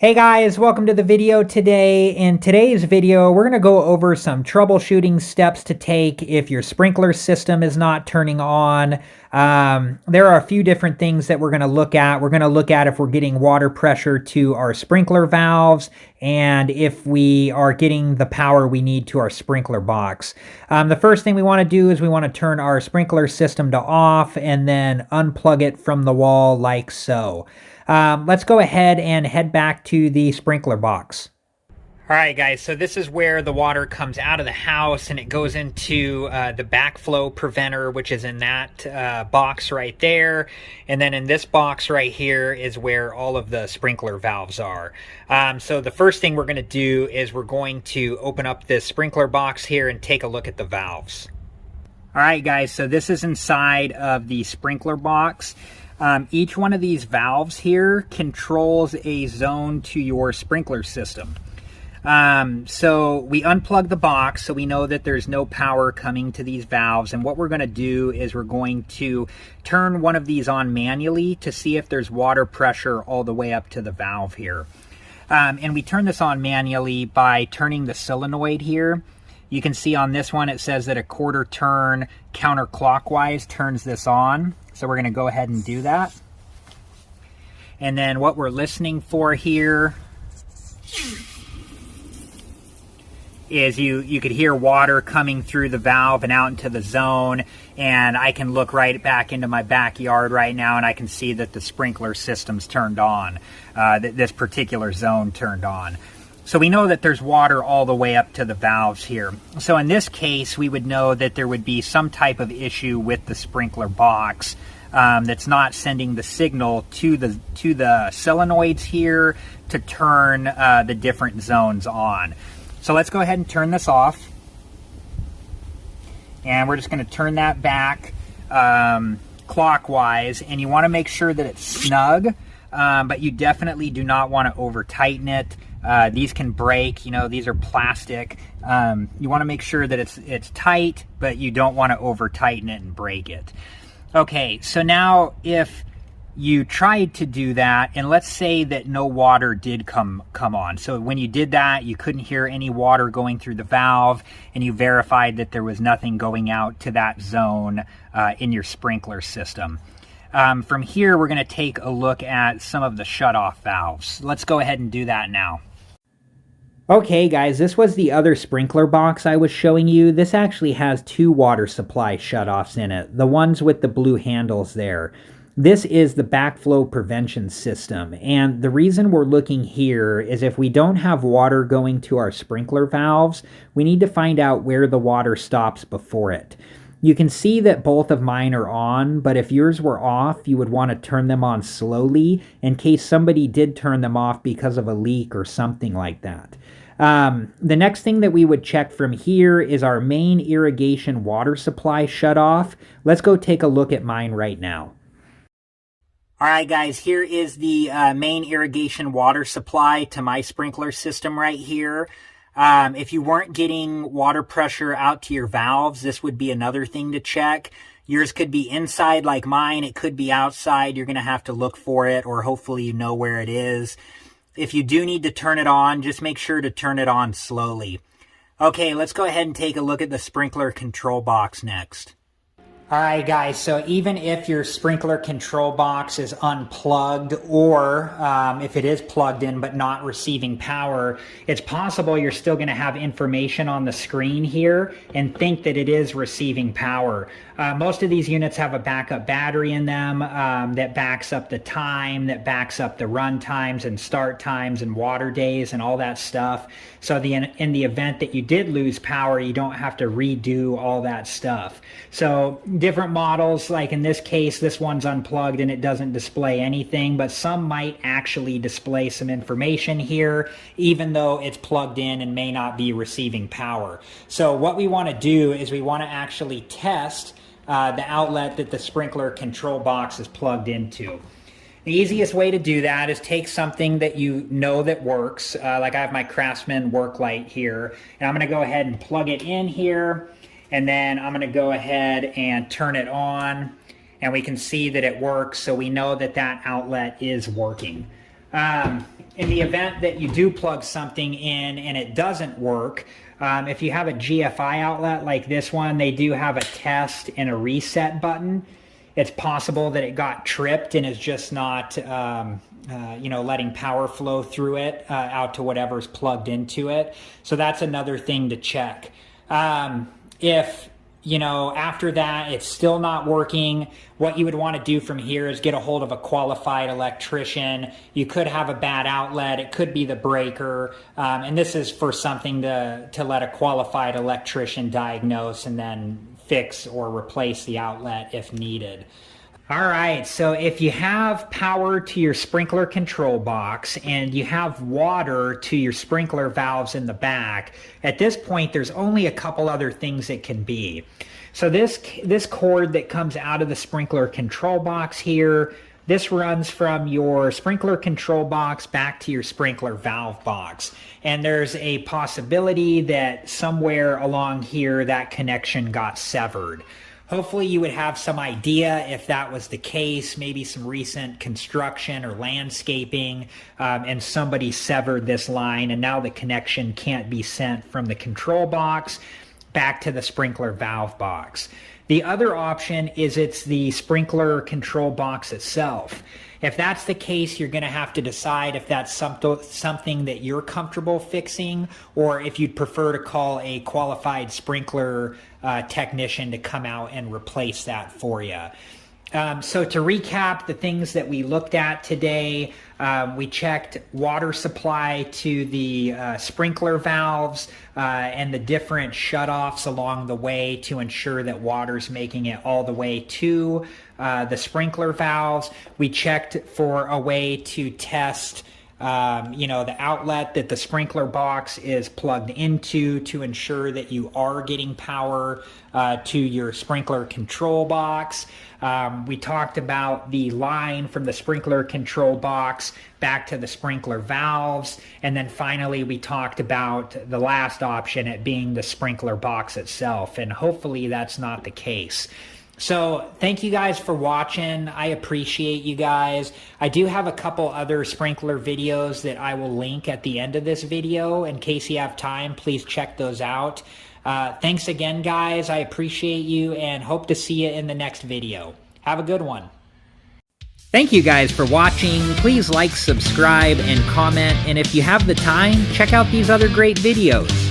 Hey guys, welcome to the video today. In today's video, we're going to go over some troubleshooting steps to take if your sprinkler system is not turning on. There are a few different things that we're going to look at. We're going to look at if we're getting water pressure to our sprinkler valves and if we are getting the power we need to our sprinkler box. The first thing we want to do is we want to turn our sprinkler system to off and then unplug it from the wall like so. Let's go ahead and head back to the sprinkler box. All right, guys, so this is where the water comes out of the house and it goes into the backflow preventer, which is in that box right there. And then in this box right here is where all of the sprinkler valves are. So the first thing we're going to do is we're going to open up this sprinkler box here and take a look at the valves. All right, guys, so this is inside of the sprinkler box. Each one of these valves here controls a zone to your sprinkler system. So we unplug the box so we know that there's no power coming to these valves. And what we're going to do is we're going to turn one of these on manually to see if there's water pressure all the way up to the valve here. And we turn this on manually by turning the solenoid here. You can see on this one it says that a quarter turn counterclockwise turns this on. So we're going to go ahead and do that. And then what we're listening for here is you could hear water coming through the valve and out into the zone. And I can look right back into my backyard right now and I can see that the sprinkler system's turned on. This particular zone turned on. So we know that there's water all the way up to the valves here. So in this case, we would know that there would be some type of issue with the sprinkler box that's not sending the signal to the solenoids here to turn the different zones on. So let's go ahead and turn this off. And we're just going to turn that back clockwise. And you want to make sure that it's snug, but you definitely do not want to over tighten it. These can break, these are plastic. You want to make sure that it's tight, but you don't want to over tighten it and break it. Okay, so now if you tried to do that, and let's say that no water did come on. So when you did that, you couldn't hear any water going through the valve, and you verified that there was nothing going out to that zone in your sprinkler system. From here, we're going to take a look at some of the shutoff valves. Let's go ahead and do that now. Okay guys, this was the other sprinkler box I was showing you. This actually has two water supply shutoffs in it, the ones with the blue handles there. This is the backflow prevention system, and the reason we're looking here is if we don't have water going to our sprinkler valves, we need to find out where the water stops before it. You can see that both of mine are on, but if yours were off, you would want to turn them on slowly in case somebody did turn them off because of a leak or something like that. The next thing that we would check from here is our main irrigation water supply shut off. Let's go take a look at mine right now. All right, guys, here is the main irrigation water supply to my sprinkler system right here. If you weren't getting water pressure out to your valves, this would be another thing to check. Yours could be inside like mine. It could be outside. You're going to have to look for it, or hopefully you know where it is. If you do need to turn it on, just make sure to turn it on slowly. Okay, let's go ahead and take a look at the sprinkler control box next. All right, guys, so even if your sprinkler control box is unplugged or if it is plugged in but not receiving power, it's possible you're still going to have information on the screen here and think that it is receiving power. Most of these units have a backup battery in them that backs up the time, that backs up the run times and start times and water days and all that stuff. So in the event that you did lose power, you don't have to redo all that stuff. So different models, like in this case, this one's unplugged and it doesn't display anything, but some might actually display some information here, even though it's plugged in and may not be receiving power. So what we want to do is we want to actually test the outlet that the sprinkler control box is plugged into. The easiest way to do that is take something that you know that works, like I have my Craftsman work light here, and I'm going to go ahead and plug it in here, and then I'm going to go ahead and turn it on, and we can see that it works, so we know that that outlet is working. In the event that you do plug something in and it doesn't work, if you have a GFI outlet like this one, they do have a test and a reset button. It's possible that it got tripped and is just not, letting power flow through it out to whatever's plugged into it. So that's another thing to check. If after that it's still not working, what you would want to do from here is get a hold of a qualified electrician. You could have a bad outlet. It could be the breaker. And this is for something to let a qualified electrician diagnose and then fix or replace the outlet if needed. All right, so if you have power to your sprinkler control box and you have water to your sprinkler valves in the back, at this point there's only a couple other things it can be. So this cord that comes out of the sprinkler control box here, this runs from your sprinkler control box back to your sprinkler valve box. And there's a possibility that somewhere along here that connection got severed. Hopefully you would have some idea if that was the case, maybe some recent construction or landscaping, and somebody severed this line and now the connection can't be sent from the control box back to the sprinkler valve box. The other option is it's the sprinkler control box itself. If that's the case, you're going to have to decide if that's something that you're comfortable fixing, or if you'd prefer to call a qualified sprinkler technician to come out and replace that for you. So to recap the things that we looked at today, we checked water supply to the sprinkler valves and the different shutoffs along the way to ensure that water's making it all the way to the sprinkler valves. We checked for a way to test the outlet that the sprinkler box is plugged into to ensure that you are getting power to your sprinkler control box. We talked about the line from the sprinkler control box back to the sprinkler valves. And then finally, we talked about the last option, it being the sprinkler box itself. And hopefully that's not the case. So thank you guys for watching. I appreciate you guys. I do have a couple other sprinkler videos that I will link at the end of this video. In case you have time, please check those out. Thanks again, guys. I appreciate you and hope to see you in the next video. Have a good one. Thank you guys for watching. Please like, subscribe, and comment. And if you have the time, check out these other great videos.